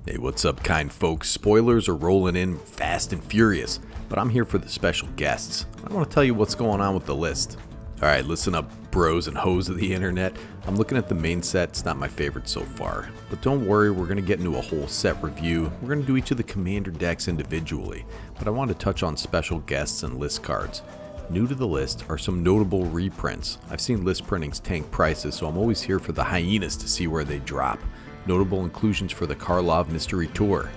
Hey, what's up, kind folks? Spoilers are rolling in fast and furious, but I'm here for the special guests. I want to tell you what's going on with the list. Alright, listen up, bros and hoes of the internet. I'm looking at the main set. It's not my favorite so far. But don't worry, we're going to get into a whole set review. We're going to do each of the commander decks individually. But I want to touch on special guests and list cards. New to the list are some notable reprints. I've seen list printings tank prices, so I'm always here for the Hyenas to see where they drop. Notable inclusions for the Karlov Mystery Tour.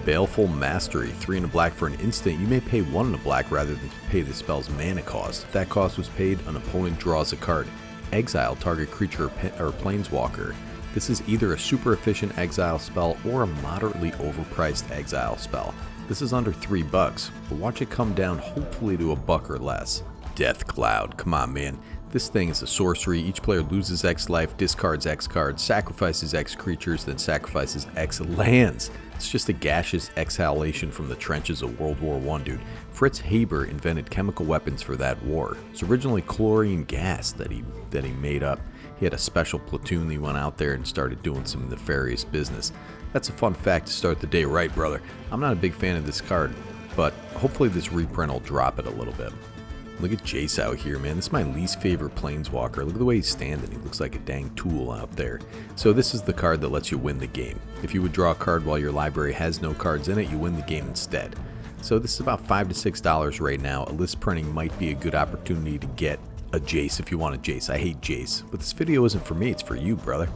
Baleful Mastery, 3 and a black for an instant. You may pay 1 and a black rather than pay the spell's mana cost. If that cost was paid, an opponent draws a card. Exile target creature or planeswalker. This is either a super efficient exile spell or a moderately overpriced exile spell. This is under $3, but watch it come down hopefully to $1 or less. Death Cloud, come on man. This thing is a sorcery. Each player loses X life, discards X cards, sacrifices X creatures, then sacrifices X lands. It's just a gaseous exhalation from the trenches of World War I, dude. Fritz Haber invented chemical weapons for that war. It's originally chlorine gas that he made up. He had a special platoon. He went out there and started doing some nefarious business. That's a fun fact to start the day right, brother. I'm not a big fan of this card, but hopefully this reprint will drop it a little bit. Look at Jace out here, man. This is my least favorite planeswalker. Look at the way he's standing. He looks like a dang tool out there. So this is the card that lets you win the game. If you would draw a card while your library has no cards in it, you win the game instead. So this is about $5 to $6 right now. A list printing might be a good opportunity to get a Jace if you want a Jace. I hate Jace, but this video isn't for me. It's for you, brother.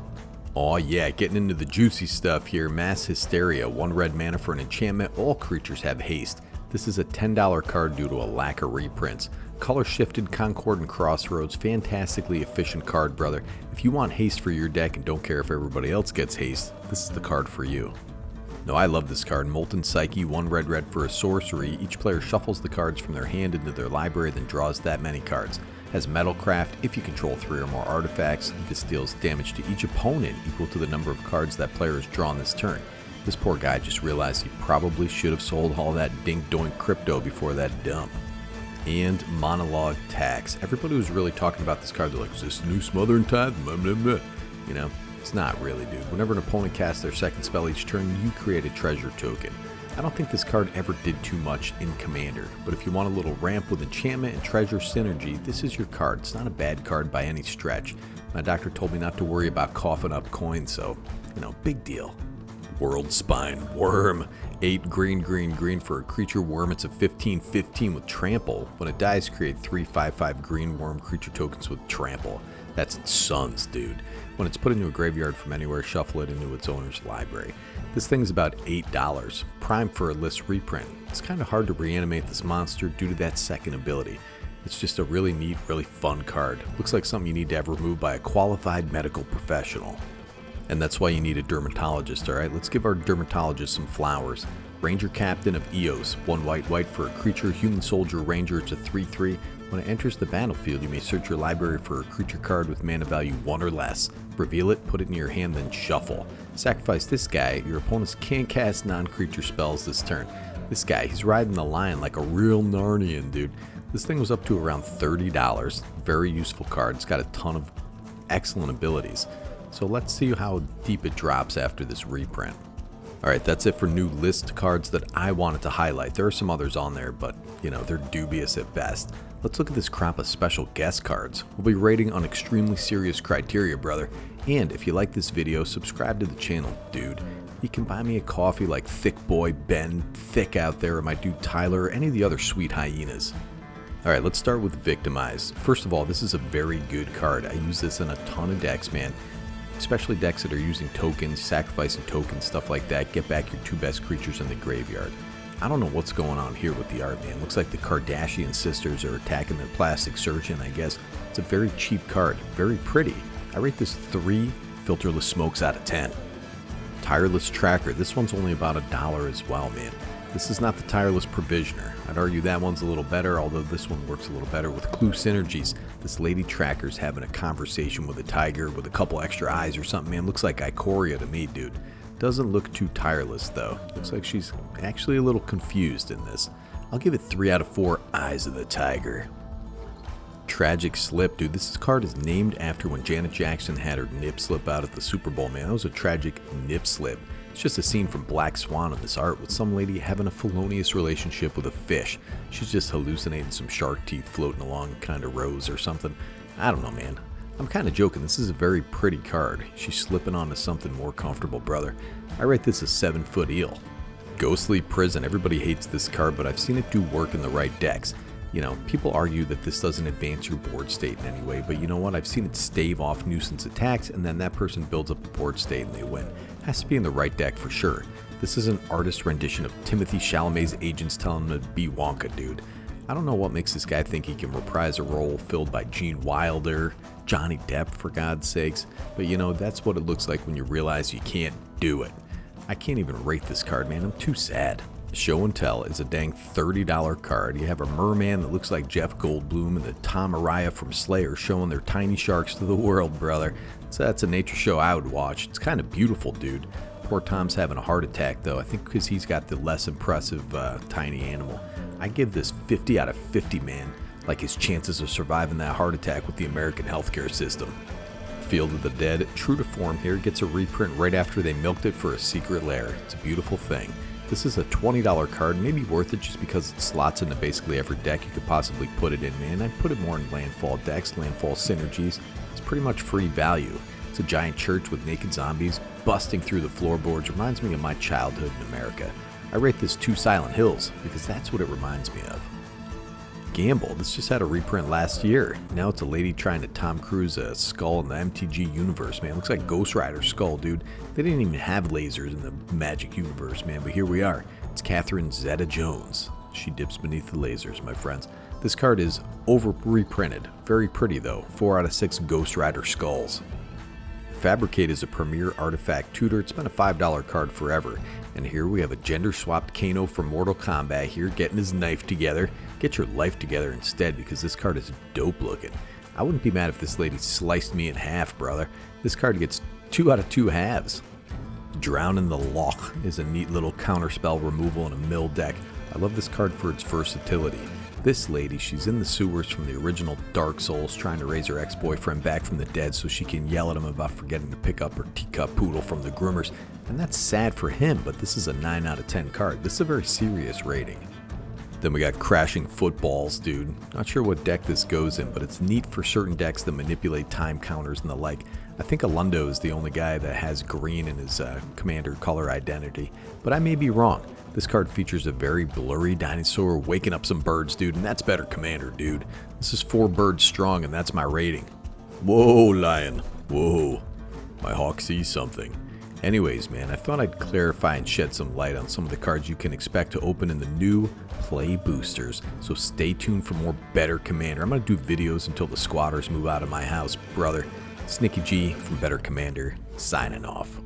Oh yeah, getting into the juicy stuff here. Mass Hysteria, 1 red mana for an enchantment. All creatures have haste. This is a $10 card due to a lack of reprints. Color Shifted, Concord, and Crossroads, fantastically efficient card, brother. If you want haste for your deck and don't care if everybody else gets haste, this is the card for you. No, I love this card. Molten Psyche, 1 red for a sorcery. Each player shuffles the cards from their hand into their library, then draws that many cards. Has Metalcraft. If you control 3 or more artifacts, this deals damage to each opponent equal to the number of cards that player has drawn this turn. This poor guy just realized he probably should have sold all that dink-doink crypto before that dump. And Monologue Tax. Everybody was really talking about this card. They're like, is this new Smothering Tithe? You know, it's not really, dude. Whenever an opponent casts their second spell each turn, you create a treasure token. I don't think this card ever did too much in Commander, but if you want a little ramp with enchantment and treasure synergy, this is your card. It's not a bad card by any stretch. My doctor told me not to worry about coughing up coins, so, you know, big deal. Worldspine, Wurm, 8 green for a creature Wurm. It's a 15/15 with trample. When it dies, create 3 5/5 green Wurm creature tokens with trample. That's its sons, dude. When it's put into a graveyard from anywhere, shuffle it into its owner's library. This thing's about $8, prime for a list reprint. It's kind of hard to reanimate this monster due to that second ability. It's just a really neat, really fun card. Looks like something you need to have removed by a qualified medical professional. And that's why you need a dermatologist, alright? Let's give our dermatologist some flowers. Ranger Captain of Eos, 1 white for a creature, human soldier ranger. It's a 3/3. When it enters the battlefield, you may search your library for a creature card with mana value 1 or less. Reveal it, put it in your hand, then shuffle. Sacrifice this guy. Your opponents can't cast non-creature spells this turn. This guy, he's riding the line like a real Narnian, dude. This thing was up to around $30. Very useful card. It's got a ton of excellent abilities. So let's see how deep it drops after this reprint. Alright, that's it for new list cards that I wanted to highlight. There are some others on there, but, you know, they're dubious at best. Let's look at this crop of special guest cards. We'll be rating on extremely serious criteria, brother. And if you like this video, subscribe to the channel, dude. You can buy me a coffee like Thick Boy Ben, Thick out there, or my dude Tyler, or any of the other sweet hyenas. Alright, let's start with Victimize. First of all, this is a very good card. I use this in a ton of decks, man. Especially decks that are using tokens, sacrificing tokens, stuff like that. Get back your 2 best creatures in the graveyard. I don't know what's going on here with the art, man. Looks like the Kardashian sisters are attacking the plastic surgeon, I guess. It's a very cheap card. Very pretty. I rate this 3 filterless smokes out of 10. Tireless Tracker. This one's only about $1 as well, man. This is not the Tireless Provisioner. I'd argue that one's a little better, although this one works a little better with clue synergies. This lady tracker's having a conversation with a tiger with a couple extra eyes or something, man. Looks like Ikoria to me, dude. Doesn't look too tireless, though. Looks like she's actually a little confused in this. I'll give it 3 out of 4 eyes of the tiger. Tragic Slip, dude. This card is named after when Janet Jackson had her nip slip out at the Super Bowl, man. That was a tragic nip slip. It's just a scene from Black Swan in this art with some lady having a felonious relationship with a fish. She's just hallucinating some shark teeth floating along kind of rows or something. I don't know, man. I'm kind of joking. This is a very pretty card. She's slipping onto something more comfortable, brother. I rate this a 7-foot eel. Ghostly Prison. Everybody hates this card, but I've seen it do work in the right decks. You know, people argue that this doesn't advance your board state in any way, but you know what? I've seen it stave off nuisance attacks, and then that person builds up a board state and they win. Has to be in the right deck for sure. This is an artist rendition of Timothy Chalamet's agents telling him to be Wonka, dude. I don't know what makes this guy think he can reprise a role filled by Gene Wilder, Johnny Depp, for God's sakes, but you know, that's what it looks like when you realize you can't do it. I can't even rate this card, man. I'm too sad. Show and Tell is a dang $30 card. You have a merman that looks like Jeff Goldblum and the Tom Araya from Slayer showing their tiny sharks to the world, brother. So that's a nature show I would watch. It's kind of beautiful, dude. Poor Tom's having a heart attack, though. I think because he's got the less impressive tiny animal. I give this 50 out of 50, man. Like his chances of surviving that heart attack with the American healthcare system. Field of the Dead, true to form here, gets a reprint right after they milked it for a secret lair. It's a beautiful thing. This is a $20 card, maybe worth it just because it slots into basically every deck you could possibly put it in, man. I'd put it more in landfall decks, landfall synergies. It's pretty much free value. It's a giant church with naked zombies busting through the floorboards. Reminds me of my childhood in America. I rate this 2 Silent Hills because that's what it reminds me of. Gamble, this just had a reprint last year. Now it's a lady trying to Tom Cruise a skull in the MTG universe, man. Looks like Ghost Rider's skull, dude. They didn't even have lasers in the Magic universe, man, but here we are. It's Catherine Zeta-Jones. She dips beneath the lasers, my friends. This card is over reprinted. Very pretty, though. 4 out of 6 Ghost Rider skulls. Fabricate is a premier artifact tutor. It's been a $5 card forever. And here we have a gender-swapped Kano from Mortal Kombat here getting his knife together. Get your life together instead because this card is dope looking. I wouldn't be mad if this lady sliced me in half, brother. This card gets 2 out of 2 halves. Drown in the Loch is a neat little counterspell removal in a mill deck. I love this card for its versatility. This lady, she's in the sewers from the original Dark Souls trying to raise her ex-boyfriend back from the dead so she can yell at him about forgetting to pick up her teacup poodle from the groomers. And that's sad for him, but this is a 9 out of 10 card. This is a very serious rating. Then we got Crashing Footballs, dude. Not sure what deck this goes in, but it's neat for certain decks that manipulate time counters and the like. I think Alundo is the only guy that has green in his commander color identity, but I may be wrong. This card features a very blurry dinosaur waking up some birds, dude, and that's better commander, dude. This is 4 birds strong, and that's my rating. Whoa, lion. Whoa. My hawk sees something. Anyways, man, I thought I'd clarify and shed some light on some of the cards you can expect to open in the new play boosters. So stay tuned for more Better Commander. I'm going to do videos until the squatters move out of my house, brother. Snicky G from Better Commander, signing off.